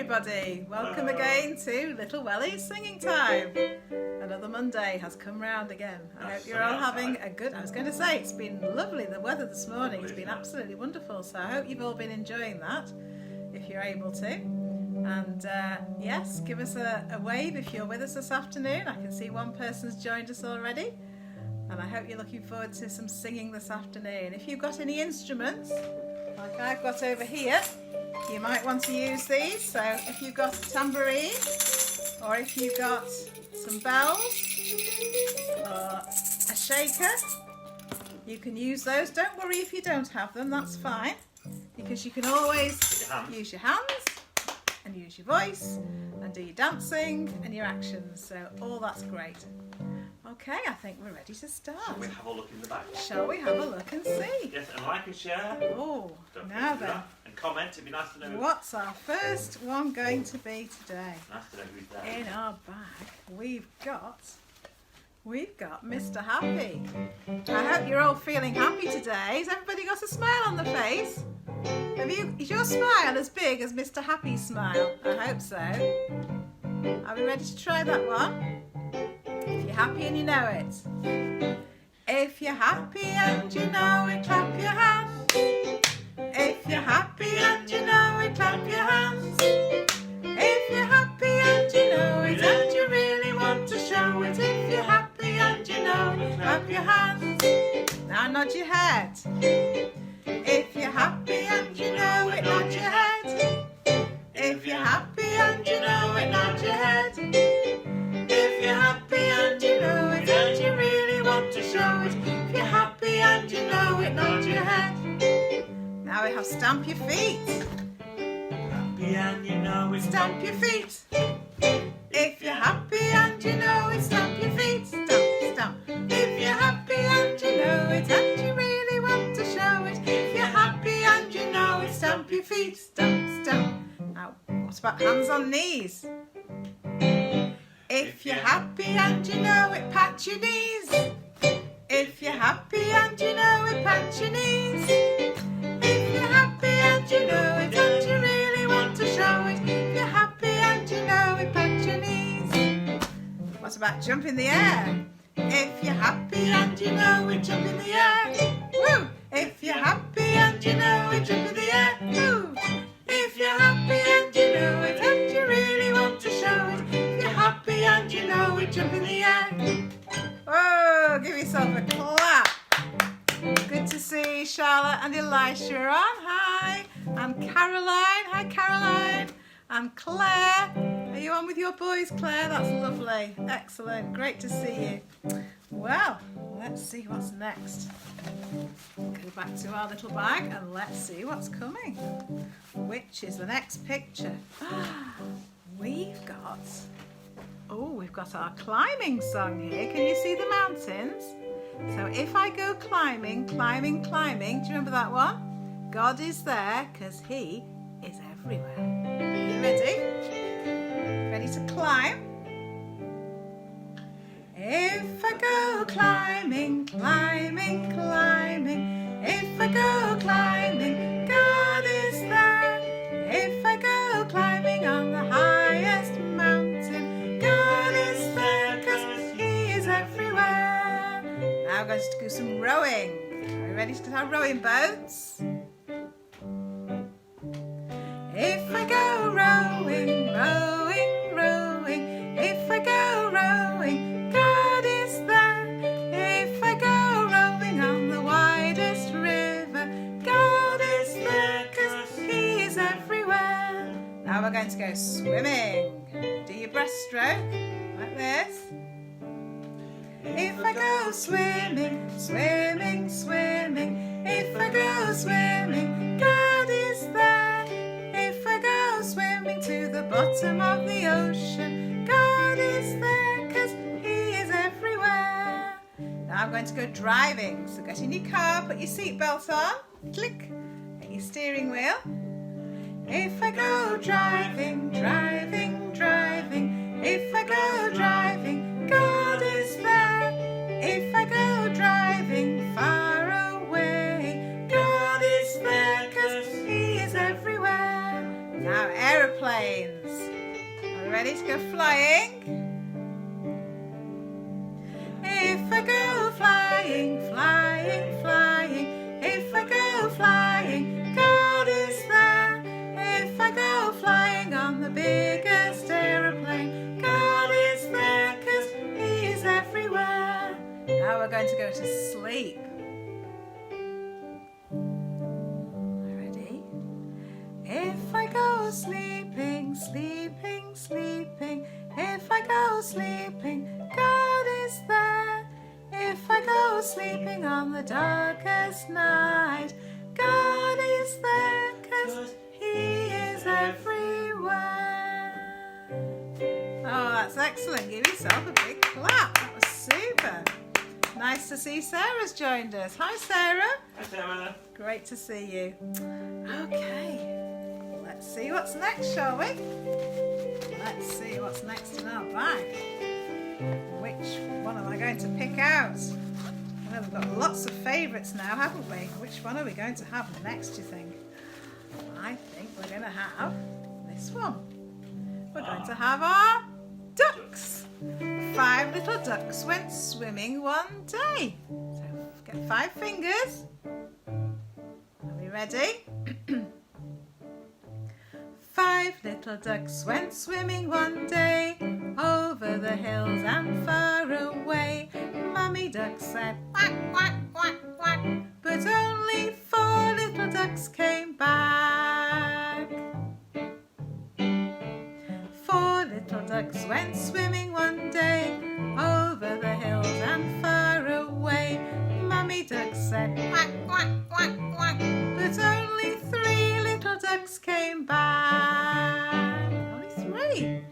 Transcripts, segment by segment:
everybody, welcome again to Little Wellies singing time. Another Monday has come round again. I hope you're all having a good, I was going to say it's been lovely, the weather this morning has been absolutely wonderful, so I hope you've all been enjoying that if you're able to. And yes, give us a wave if you're with us this afternoon. I can see one person's joined us already, and I hope you're looking forward to some singing this afternoon. If you've got any instruments like I've got over here, you might want to use these. So if you've got a tambourine, or if you've got some bells or a shaker, you can use those. Don't worry if you don't have them, that's fine, because you can always use your hands and use your voice and do your dancing and your actions, so all that's great. Okay, I think we're ready to start. Shall we have a look in the back? Shall we have a look and see? Yes, and like and share. Oh, Don't now forget to do then. that. And comment, it'd be nice to know. What's our first one going to be today? Nice to know who's there. In our bag, we've got Mr. Happy. I hope you're all feeling happy today. Has everybody got a smile on the face? Is your smile as big as Mr. Happy's smile? I hope so. Are we ready to try that one? If you're happy and you know it. If you're happy and you know it, clap your hands. If you're happy and you know it, clap your hands. If you're happy and you know it, and you really want to show it. If you're happy and you know it, clap your hands. Now nod your head. If you're happy and you know it, nod your head. If you're happy and you know it, nod your head. If you're happy and you know it, and you really want to show it. If you're happy and you know it, nod your head. Now we have stamp your feet. Happy and you know it. Stamp your feet. If you're happy and you know it, stamp your feet. Stamp, stamp. If you're happy and you know it, and you really want to show it. If you're happy and you know it, stamp your feet. Stamp, stamp. Now, what about hands on knees? If you're happy and you know it, pat your knees. If you're happy and you know it, pat your knees. If you're happy and you know it, and you really want to show it. If you're happy and you know it, pat your knees. What about jump in the air? If you're happy and you know it, jump in the air. Woo! If you're happy and you know it, jump in the air. Woo! If you're happy and you know it, and you really want to show it. If you're happy and you know it, jump in the air. Oh, give yourself a clap. Good to see Charlotte and Elisha are on. Hi. And Caroline. Hi, Caroline. And Claire. Are you on with your boys, Claire? That's lovely. Excellent. Great to see you. Well, let's see what's next. Go back to our little bag and let's see what's coming. Which is the next picture? We've got our climbing song here. Can you see the mountains? So if I go climbing, climbing, climbing, do you remember that one? God is there because He is everywhere. Are you ready? Ready to climb? If I go climbing, climbing, climbing, if I go climbing, God is there. If I go climbing on the highest mountain, God is there because He is everywhere. Now we're going to do some rowing. Are we ready to have rowing boats? If I go rowing, rowing, rowing, if I go rowing, God is there. If I go rowing on the widest river, God is there because He is everywhere. Now we're going to go swimming. Do your breaststroke like this. If I go swimming, swimming, swimming, if I go swimming, God is there. If I go swimming to the bottom of the ocean, God is there because He is everywhere. Now I'm going to go driving. So get in your car, put your seatbelt on, click, hit your steering wheel. If I go driving, driving, driving, if I go driving, God is there. If I go driving far away, God is there because He is everywhere. Now aeroplanes. ready to go flying? If I go flying, flying, flying, if I go flying, God is there. If I go flying on the biggest aeroplane, God is there, 'cause He is everywhere. Now we're going to go to sleep. Ready? If I go sleeping, sleeping, sleeping, if I go sleeping, God is there. If I go sleeping on the darkest night, God is there, 'cause He is everywhere. Oh, that's excellent. Give yourself a big clap. That was super. Nice to see Sarah's joined us. Hi, Sarah. Hi, Sarah. Great to see you. Okay, let's see what's next, shall we? Let's see what's next in our bag. Which one am I going to pick out? Well, we've got lots of favourites now, haven't we? Which one are we going to have next, do you think? I think we're going to have this one. We're going to have our ducks. 5 little ducks went swimming one day. So get 5 fingers. Are we ready? 5 little ducks went swimming one day, over the hills and far away. Mummy duck said quack, quack, quack, quack, but only 4 little ducks came back. 4 little ducks went swimming one day, over the hills and far away. Mummy duck said quack, quack, quack, quack, but only 3 little ducks came back. Only 3.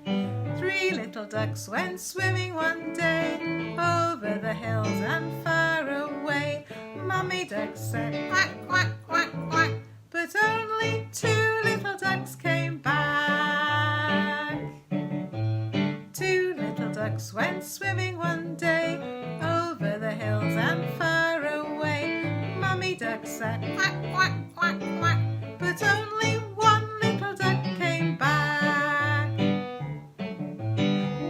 3 little ducks went swimming one day, over the hills and far away. Mummy duck said quack, quack, quack, quack, but only 2 little ducks came back. 2 little ducks went swimming one day, over the hills and far away. Mummy duck said quack, quack, quack, quack, but only 1 little duck came back.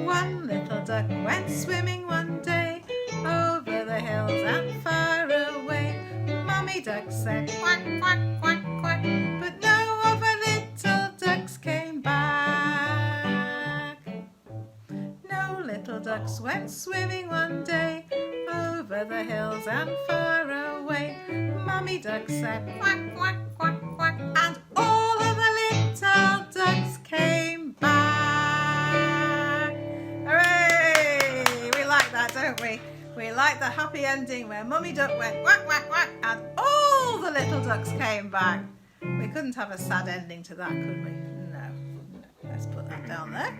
1 little duck went swimming one day, over the hills and far away. Mummy duck said quack, quack, quack, quack, but no other little ducks came back. No little ducks went swimming one day, over the hills and far away. Mummy duck said quack, quack, quack, quack, and all of the little ducks came back. Hooray! We like that, don't we? We like the happy ending where Mummy duck went quack, quack, quack, and all the little ducks came back. We couldn't have a sad ending to that, could we? No. Let's put that down there.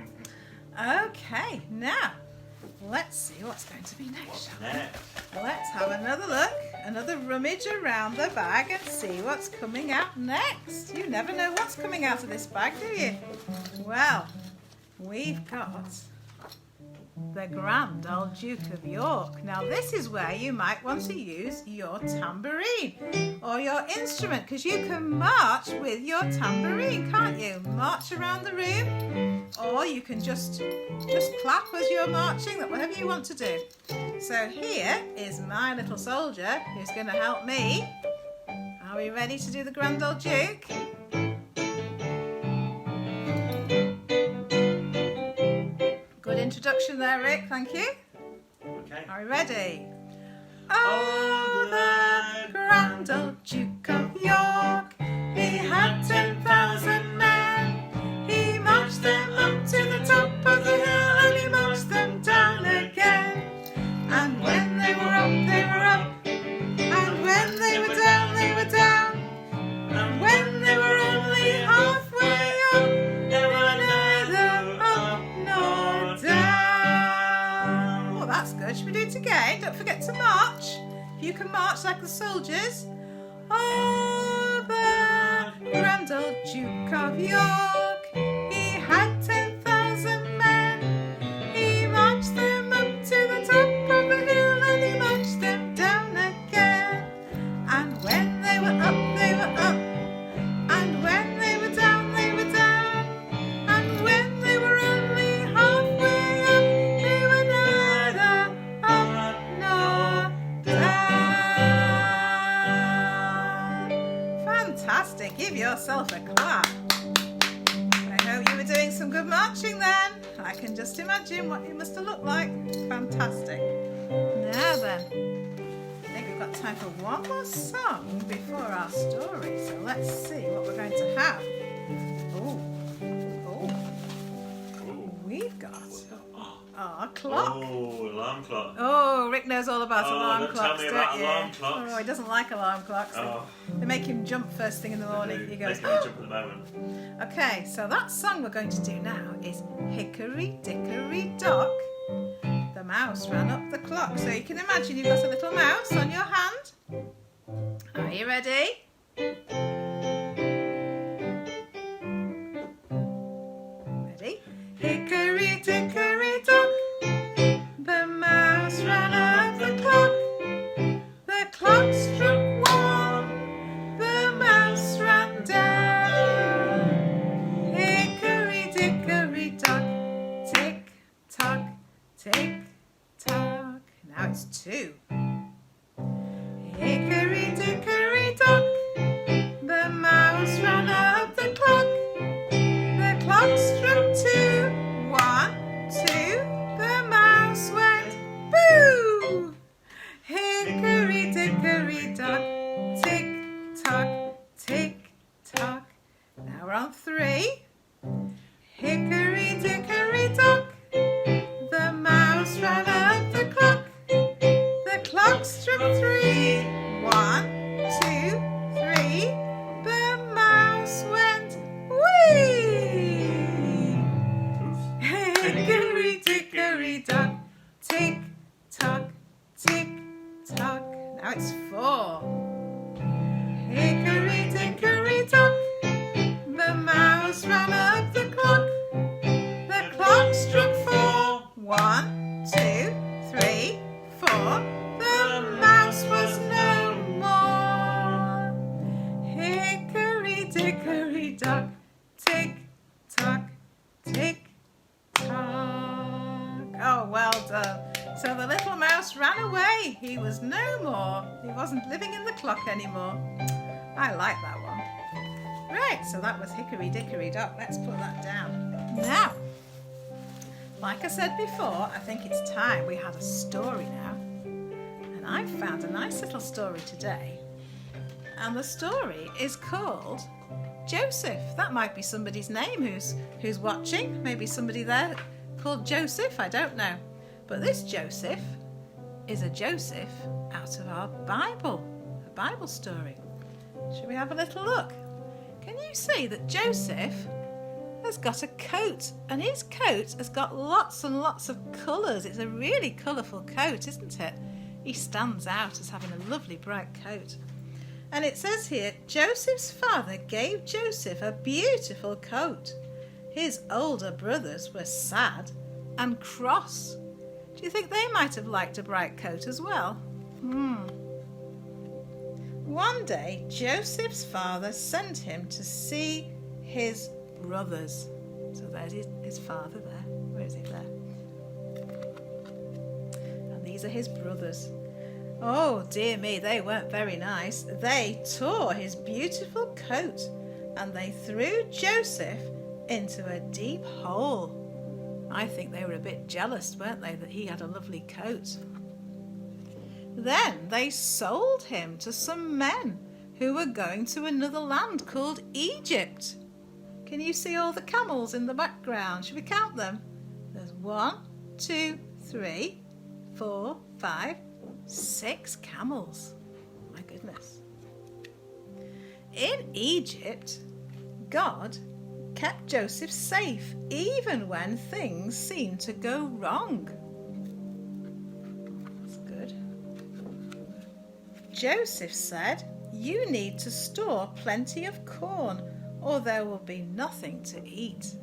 Okay, now let's see what's going to be next, shall we? Next. Let's have another look, another rummage around the bag and see what's coming out next. You never know what's coming out of this bag, do you? Well, we've got the Grand Old Duke of York. Now this is where you might want to use your tambourine or your instrument, because you can march with your tambourine, can't you? March around the room, or you can just clap as you're marching, whatever you want to do. So here is my little soldier who's going to help me. Are we ready to do the Grand Old Duke? Good introduction there, Rick, thank you. Okay. Are we ready? Oh, the Grand Old Duke of York, he had 10,000 men. He marched them up to the top of the hill, and he marched them down again. And when they were up, they were up, and when they were down, they were down. And when they were only halfway up, they were neither up nor down. Oh, that's good. Should we do it again? Don't forget to march. If you can march like the soldiers. Oh, the Grand Old Duke of York, he had 10,000 men. He marched them up to the top of the hill, and he marched them down again. And when they were up, they were up, and when they were down, they were down. And when they were only yourself a clap. I hope you were doing some good marching then. I can just imagine what you must have looked like. Fantastic. Now then, I think we've got time for one more song before our story. So let's see what we're going to have. We've got our clock. Oh, alarm clock. Oh, Rick knows all about alarm don't clocks, tell me don't about you? alarm clocks. Oh, he doesn't like alarm clocks. Oh, They make him jump first thing in the morning. He goes, making me jump at the moment. Okay, so that song we're going to do now is Hickory, Dickory, Dock. The mouse ran up the clock. So you can imagine you've got a little mouse on your hand. Are you ready? Ready? Hickory, Dickory, Dock. The mouse ran up the clock. The clock struck one. The mouse ran down. Hickory, Dickory, Dock. Tick, tock, tick, tock. Now it's two. Hickory, Dickory, Dock. The mouse ran up the clock. The clock struck two. 1, 2. The mouse went boo. Hickory, Dickory, Dock. Tick, tock, tick, tock. Now we're on 3. Hickory, Dickory, Dock. The mouse ran up the clock. The clock struck 3. 1, 2, 3. The mouse went wee. Hickory, Dickory, Dock. Tick, tock, tick, tock. Now it's 4. Hickory, Dickory, Dock. The mouse ran up the clock. The clock struck 4. 1, 2, 3, 4. The mouse was no more. Hickory, Dickory, Dock. Tick, tock, tick, tock. Oh, well done. So the little mouse ran away. He was no more. He wasn't living in the clock anymore. I like that one. Right, so that was Hickory, Dickory, Dock. Let's put that down. Now, like I said before, I think it's time we had a story now. And I found a nice little story today. And the story is called Joseph. That might be somebody's name who's watching. Maybe somebody there called Joseph. I don't know. But this Joseph is a Joseph out of our Bible, a Bible story. Should we have a little look? Can you see that Joseph has got a coat, and his coat has got lots and lots of colours. It's a really colourful coat, isn't it? He stands out as having a lovely bright coat. And it says here, Joseph's father gave Joseph a beautiful coat. His older brothers were sad and cross. Do you think they might have liked a bright coat as well? One day, Joseph's father sent him to see his brothers. So there's his father there. Where is he there? And these are his brothers. Oh dear me, they weren't very nice. They tore his beautiful coat and they threw Joseph into a deep hole. I think they were a bit jealous, weren't they, that he had a lovely coat. Then they sold him to some men who were going to another land called Egypt. Can you see all the camels in the background? Should we count them? There's 1, 2, 3, 4, 5, 6 camels. My goodness. In Egypt, God kept Joseph safe even when things seemed to go wrong. That's good. Joseph said, "You need to store plenty of corn or there will be nothing to eat."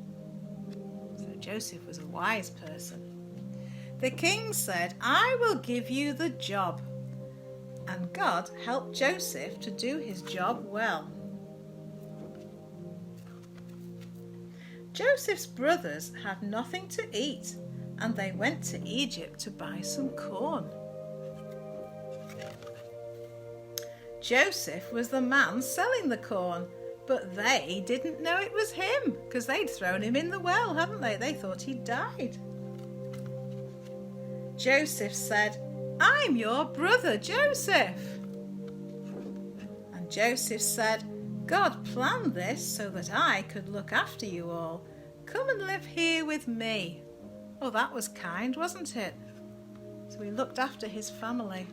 So Joseph was a wise person. The king said, "I will give you the job." And God helped Joseph to do his job well. Joseph's brothers had nothing to eat and they went to Egypt to buy some corn. Joseph was the man selling the corn, But they didn't know it was him because they'd thrown him in the well, hadn't they? They thought he'd died. Joseph said, "I'm your brother Joseph." And Joseph said, "God planned this so that I could look after you all. Come and live here with me." Oh, that was kind, wasn't it? So he looked after his family.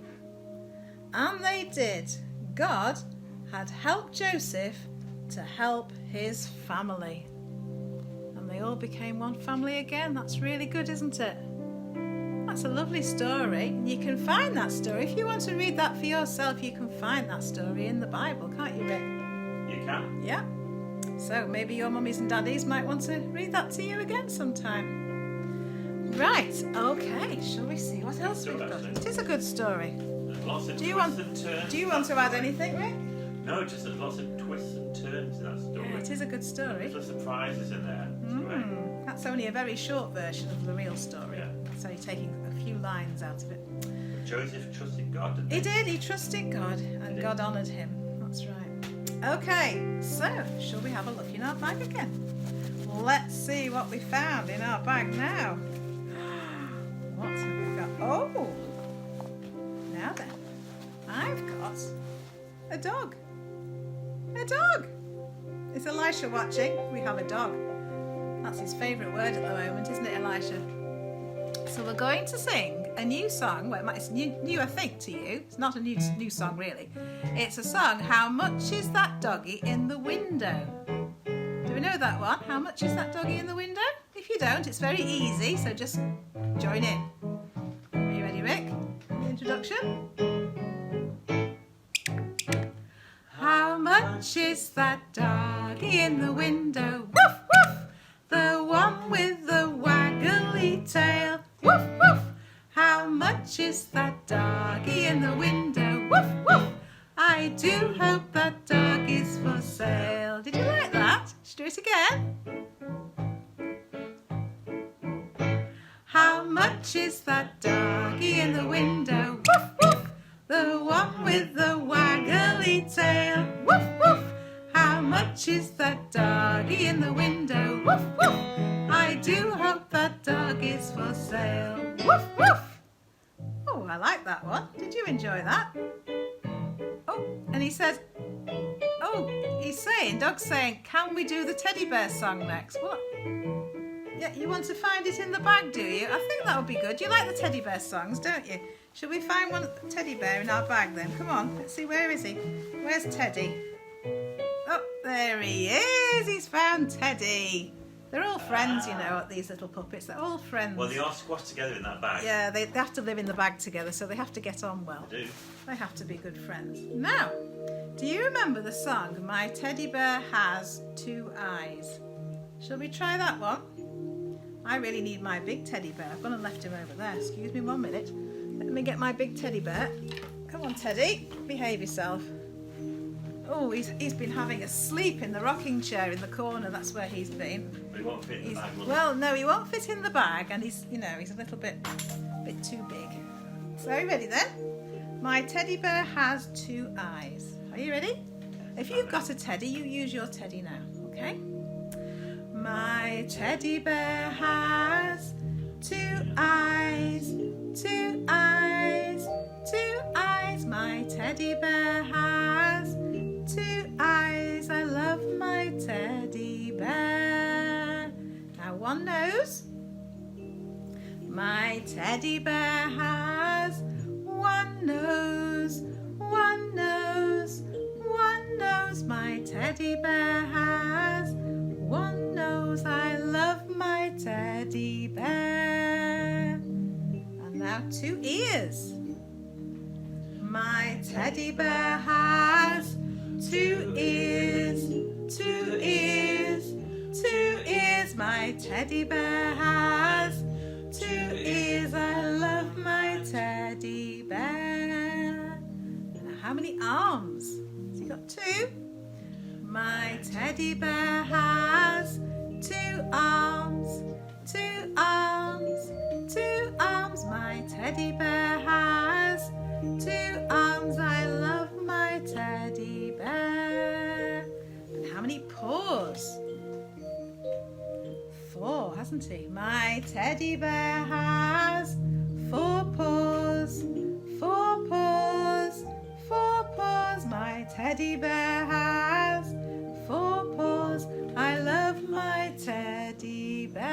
And they did. God had helped Joseph to help his family. And they all became one family again. That's really good, isn't it? That's a lovely story. And you can find that story. If you want to read that for yourself, you can find that story in the Bible, can't you, Rick? You can. Yeah. So maybe your mummies and daddies might want to read that to you again sometime. Right, okay. Shall we see what else we've got? It is a good story. There's lots of Do you twists want- and turns. Do you in want that to add story. anything, Rick? No, just there's lots of twists and turns in that story. Yeah, it is a good story. There's surprises in there. That's only a very short version of the real story. Yeah. It's only taking a few lines out of it. Joseph trusted God, didn't he? He did, he trusted God, and God honoured him. That's right. Okay, so shall we have a look in our bag again? Let's see what we found in our bag now. What have we got? Oh! Now then, I've got a dog. A dog! Is Elisha watching? We have a dog. That's his favourite word at the moment, isn't it, Elisha? So we're going to sing a new song. Well, it's new, I think, to you. It's not a new song, really. It's a song, How Much Is That Doggy in the Window? Do we know that one? How much is that doggy in the window? If you don't, it's very easy, so just join in. Are you ready, Rick? The introduction? How much is that doggy in the window? Woof, woof! The one with the waggly tail. Woof, woof! How much is that doggy in the window? Woof, woof! I do hope that dog is for sale. Did you like that? Should we do it again? How much is that doggy in the window? Woof, woof! The one with the waggly tail. Woof, woof! How much is that doggy in the window? Woof, woof! I do hope that dog is for sale. Woof, woof! Oh, I like that one. Did you enjoy that? Oh, and he says, Dog's saying, can we do the teddy bear song next? What? Yeah, you want to find it in the bag, do you? I think that would be good. You like the teddy bear songs, don't you? Shall we find one teddy bear in our bag then? Come on, let's see, where is he? Where's Teddy? Oh, there he is. He's found Teddy. They're all friends, you know, these little puppets. They're all friends. Well, they are squashed together in that bag. Yeah, they have to live in the bag together, so they have to get on well. They do. They have to be good friends. Now, do you remember the song, My Teddy Bear Has Two Eyes? Shall we try that one? I really need my big teddy bear. I've gone and left him over there. Excuse me 1 minute. Let me get my big teddy bear. Come on, Teddy. Behave yourself. Oh, he's been having a sleep in the rocking chair in the corner. That's where he's been. But he won't fit in the bag, will he? Well, no, he won't fit in the bag, and he's a little bit too big. So, are you ready then? My teddy bear has two eyes. Are you ready? If you've got a teddy, you use your teddy now, okay? My teddy bear has two eyes, two eyes, two eyes. My teddy bear has two eyes. I love my teddy bear. Now one nose. My teddy bear has one nose, one nose, one nose. My teddy bear has one nose. I love my teddy bear. And now two ears. My teddy bear has two ears, two ears, two ears. My teddy bear has two ears. I love my teddy bear. Now how many arms? Has he got two? My teddy bear has two arms, two arms, two arms. My teddy bear has two arms. I love my teddy bear. And how many hasn't he? My teddy bear has 4 paws, 4 paws, 4 paws. My teddy bear has 4 paws. I love my teddy bear.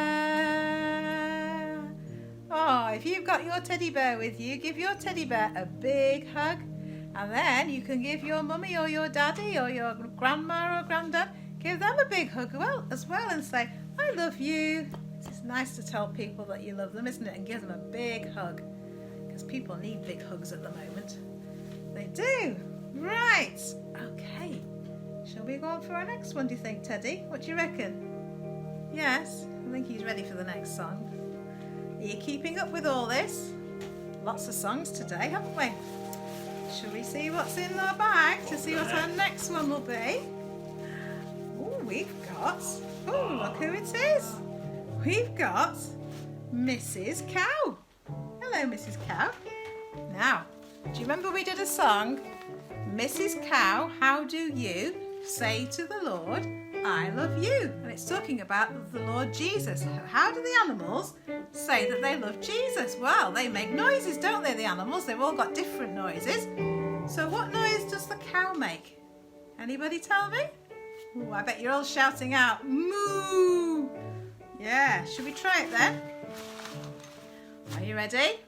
Oh, if you've got your teddy bear with you, give your teddy bear a big hug, and then you can give your mummy or your daddy or your grandma or granddad, give them a big hug as well and say, I love you. It's nice to tell people that you love them, isn't it? And give them a big hug, because people need big hugs at the moment. They do. Right. Okay. Shall we go on for our next one, do you think, Teddy? What do you reckon? Yes, I think he's ready for the next song. Are you keeping up with all this? Lots of songs today, haven't we? Shall we see what's in our bag to see what our next one will be? Oh, we've got... Oh, look who it is. We've got Mrs. Cow. Hello, Mrs. Cow. Now, do you remember we did a song? Mrs. Cow, how do you say to the Lord, I love you? And it's talking about the Lord Jesus. How do the animals say that they love Jesus? Well, they make noises, don't they, the animals? They've all got different noises. So what noise does the cow make? Anybody tell me? Ooh, I bet you're all shouting out, moo! Yeah, should we try it then? Are you ready?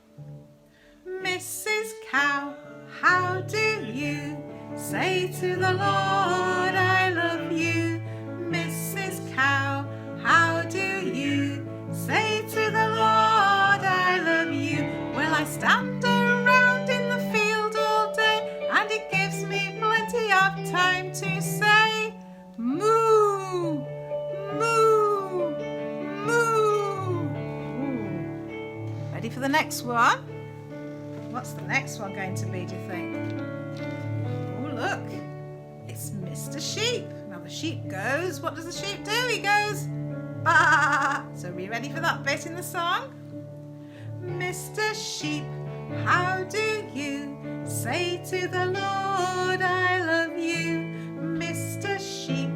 Mrs. Cow, how do you say to the Lord, I love you? Mrs. Cow, how do you say to the Lord, I love you? Well, I stand around in the field all day, and it gives me plenty of time to say, moo, moo, moo. Ooh. Ready for the next one? What's the next one going to be, do you think? Oh, look. It's Mr. Sheep. Now the sheep goes, what does the sheep do? He goes, bah! So are we ready for that bit in the song? Mr. Sheep, how do you say to the Lord, I love you? Mr. Sheep,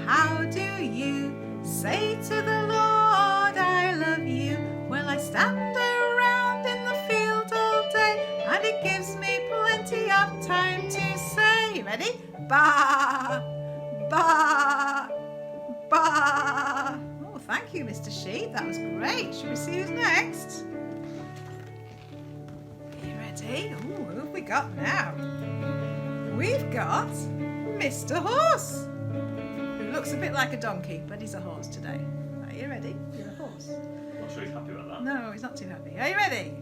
how do you say to the Lord, I love you? Well, I stand around in the field all day, and it gives me plenty of time to say, you ready? Ba, ba, ba. Oh, thank you, Mr. Sheep. That was great. Shall we see who's next? Are you ready? Ooh, who have we got now? We've got Mr. Horse, who looks a bit like a donkey, but he's a horse today. Are you ready? You're a horse. Not sure he's happy about that. No, he's not too happy. Are you ready?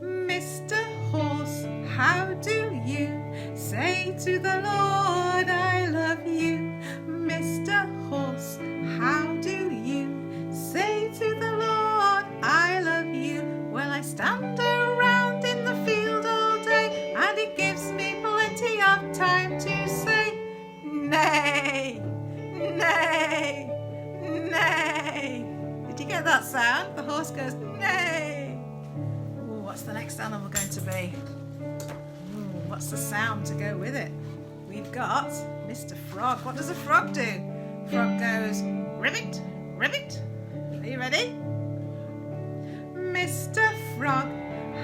Mr. Horse, how do you say to the Lord, I love you? Mr. Horse, how do you say to the Lord, I love you? Well, I stand around in the field all day, and it gives me plenty of time to say, nay, nay, nay. Did you get that sound? The horse goes, nay. Ooh, what's the next animal going to be? Ooh, what's the sound to go with it? We've got Mr. Frog. What does a frog do? Frog goes, ribbit, ribbit. Are you ready? Mr. Frog,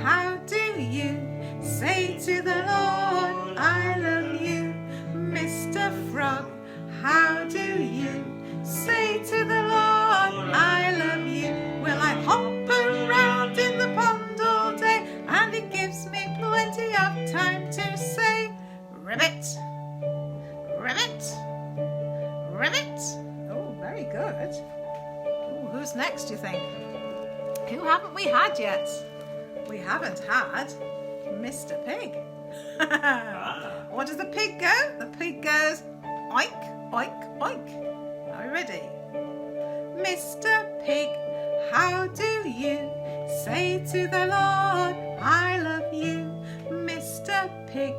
how do you say to the Lord, I love you? Mr. Frog, how do you say to the Lord, I love you? Well, I hop around in the pond all day, and it gives me plenty of time to say, ribbit, ribbit, ribbit. Oh, very good. Ooh, who's next, do you think? Who haven't we had yet? We haven't had Mr. Pig. What does the pig go? The pig goes, oink, oink, oink. Are you ready? Mr. Pig, how do you say to the Lord, I love you? Mr. Pig,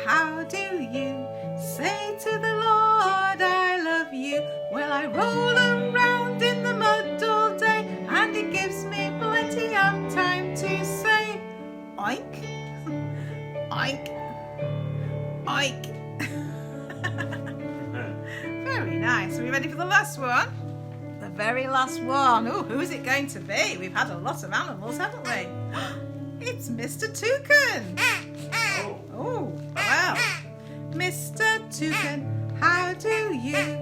how do you say to the Lord, I love you? Well, I roll around in the mud all day, and it gives me plenty of time to say, oink, oink, oink. Very nice. Are we ready for the last one? The very last one. Oh, who's it going to be? We've had a lot of animals, haven't we? It's Mr. Toucan. Oh, well. Mr. Toucan, how do you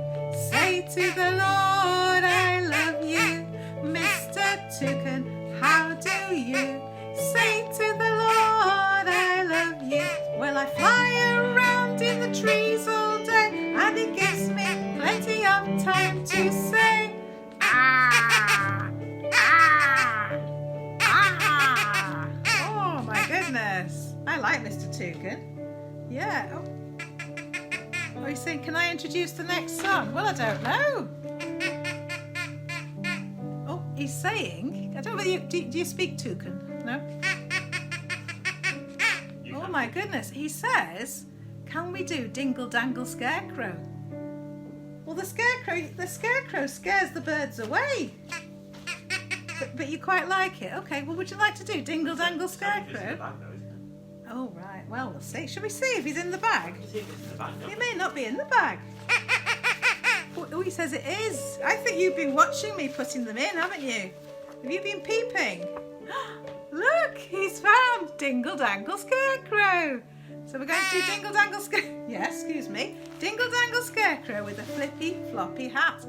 say to the Lord I love you? Mr. Toucan, how do you say to the Lord I love you? Well, I fly around in the trees all day, and it gives me plenty of time to say ah, ah, ah. Oh my goodness, I like Mr. Toucan. Yeah. Oh, he's saying, can I introduce the next song? Well, I don't know. Oh, he's saying, I don't know whether you, do you speak Toucan? No? Oh my goodness, he says, can we do Dingle, Dangle, Scarecrow? Well, the scarecrow scares the birds away. But you quite like it. Okay, well, would you like to do Dingle, Dangle, Scarecrow? Oh, right. Well, we'll see. Shall we see if he's in the bag? He may not be in the bag. Oh, he says it is. I think you've been watching me putting them in, haven't you? Have you been peeping? Look, he's found Dingle, Dangle, Scarecrow. So we're going to do Dingle, Dangle, Scarecrow. Yeah, excuse me. Dingle, Dangle, Scarecrow with a flippy, floppy hat.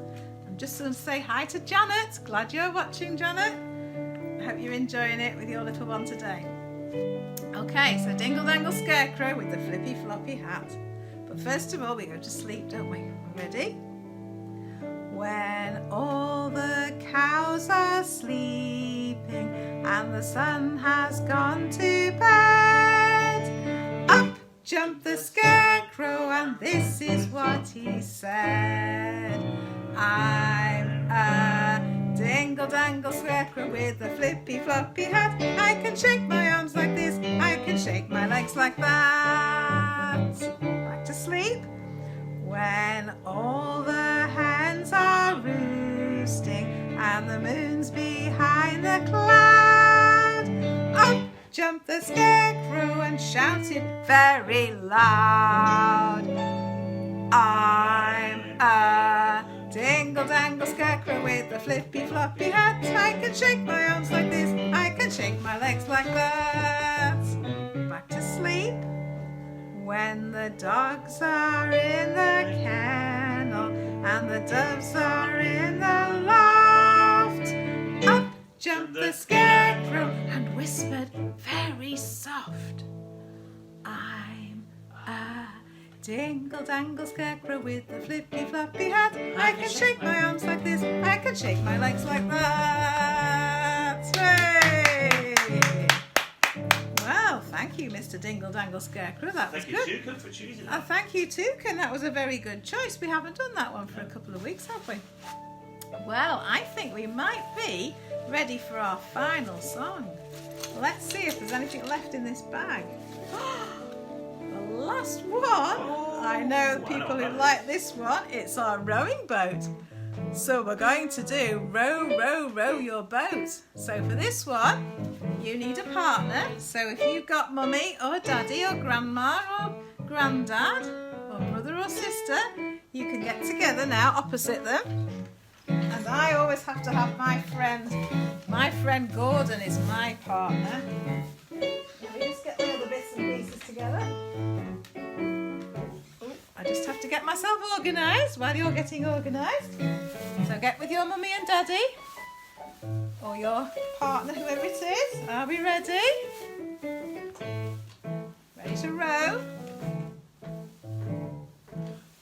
I'm just going to say hi to Janet. Glad you're watching, Janet. I hope you're enjoying it with your little one today. Okay, so Dingle, Dangle, Scarecrow with the flippy, floppy hat. But first of all, we go to sleep, don't we? Ready? When all the cows are sleeping and the sun has gone to bed, up jumped the Scarecrow and this is what he said. I'm a Dingle, Dangle, Scarecrow with a flippy, floppy hat. I can shake my arms like this, I can shake my legs like that. Back to sleep. When all the hens are roosting and the moon's behind the cloud, up jumped the Scarecrow and shouted very loud. I'm a Dingle, Dangle, Scarecrow with a flippy, floppy hat. I can shake my arms like this, I can shake my legs like that. Back to sleep. When the dogs are in the kennel and the doves are in the loft, up jumped the Scarecrow and whispered very soft. I'm a Dingle, Dangle, Scarecrow with a flippy, floppy hat. I can shake my arms like this, I can shake my legs like that. Hey! Well, thank you, Mr. Dingle, Dangle, Scarecrow. That was good. Thank you, Toucan, for choosing that. Thank you, Toucan. That was a very good choice. We haven't done that one for a couple of weeks, have we? Well, I think we might be ready for our final song. Let's see if there's anything left in this bag. The last one. I know people who like this one. It's our rowing boat. So we're going to do row, row, row your boat. So for this one, you need a partner. So if you've got mummy or daddy or grandma or granddad or brother or sister, you can get together now opposite them. And I always have to have my friend Gordon is my partner. Let me just get the other bits and pieces together. Oh, I just have to get myself organised while you're getting organised. So get with your mummy and daddy or your partner, whoever it is. Are we ready? Ready to row?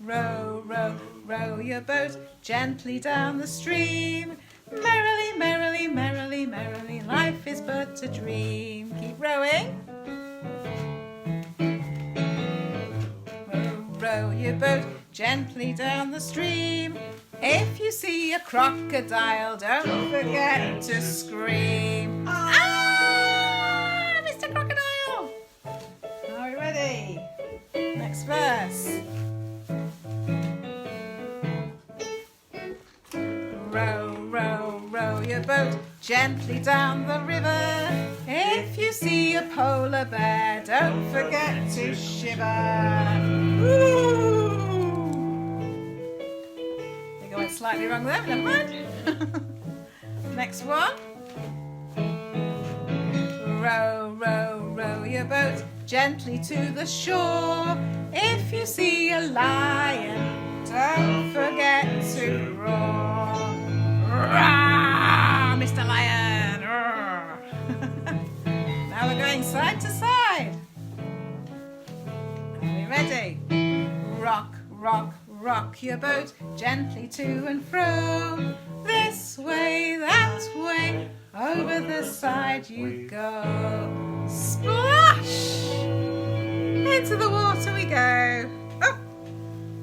Row, row, row your boat gently down the stream. Merrily, merrily, merrily, merrily, life is but a dream. Keep rowing. Row, row your boat gently down the stream. If you see a crocodile, don't forget to scream. Ah, Mr. Crocodile! Are we ready? Next verse. Row, row, row your boat gently down the river. If you see a polar bear, don't forget to shiver. Ooh. slightly wrong there, but never mind. Next one. Row, row, row your boat gently to the shore. If you see a lion, don't forget to roar. Roar, Mr. Lion. Roar. Now we're going side to side. Are we ready? Rock, rock, rock your boat gently to and fro. This way, that way, over the side you go. Splash! Into the water we go.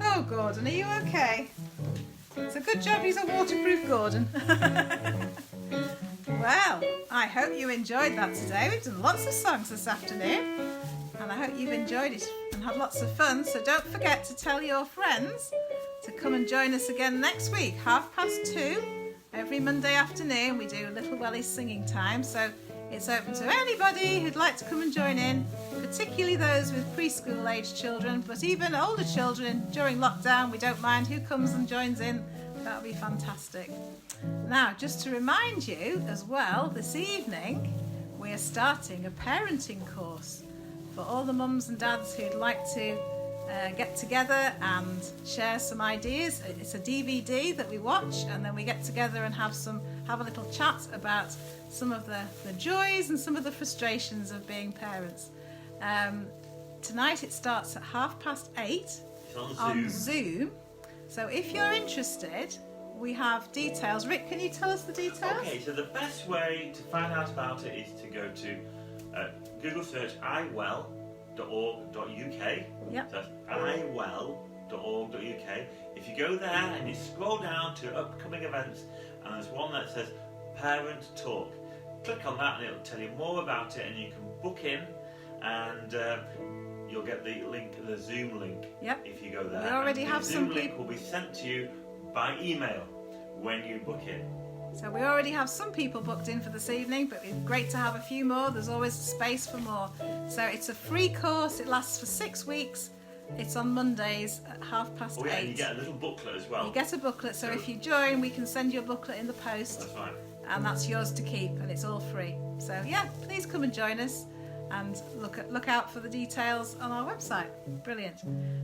Oh, Gordon, are you okay? It's a good job he's a waterproof Gordon. Well, I hope you enjoyed that today. We've done lots of songs this afternoon, and I hope you've enjoyed it and had lots of fun. So don't forget to tell your friends to come and join us again next week, 2:30. Every Monday afternoon we do Little Wellies singing time, so it's open to anybody who'd like to come and join in, particularly those with preschool age children, but even older children during lockdown, we don't mind who comes and joins in. That'll be fantastic. Now, just to remind you as well, this evening we are starting a parenting course for all the mums and dads who'd like to get together and share some ideas. It's a DVD that we watch, and then we get together and have a little chat about some of the joys and some of the frustrations of being parents. Tonight it starts at 8:30. It's on Zoom. So if you're interested, we have details. Rick, can you tell us the details? Okay, so the best way to find out about it is to go to Google search iwell.org.uk. Yep. So that's iwell.org.uk. If you go there and you scroll down to upcoming events, and there's one that says Parent Talk. Click on that and it'll tell you more about it, and you can book in, and you'll get the link, the Zoom link. Yep. If you go there. We already have the some Zoom link will be sent to you by email when you book in. So we already have some people booked in for this evening, but it's great to have a few more. There's always space for more. So it's a free course. It lasts for 6 weeks. It's on Mondays at 8:30. Oh yeah, and you get a little booklet as well. You get a booklet, so if you join, we can send you a booklet in the post. That's right. And that's yours to keep, and it's all free. So yeah, please come and join us, and look out for the details on our website. Brilliant.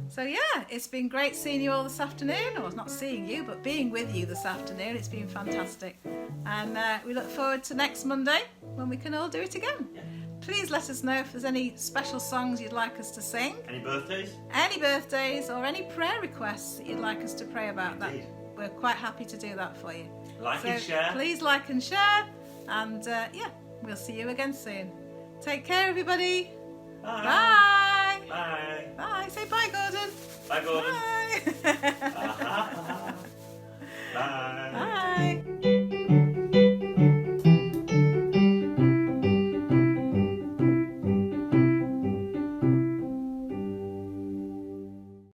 So yeah, it's been great seeing you all this afternoon, or not seeing you, but being with you this afternoon. It's been fantastic, and we look forward to next Monday when we can all do it again. Yeah. Please let us know if there's any special songs you'd like us to sing, Any birthdays? any birthdays, or any prayer requests that you'd like us to pray about. Indeed. We're quite happy to do that for you. Like So and share. please like and share, and yeah, we'll see you again soon. Take care, everybody. Bye. Bye. Bye. Bye. Say bye, Gordon. Bye, Gordon. Bye. Uh-huh.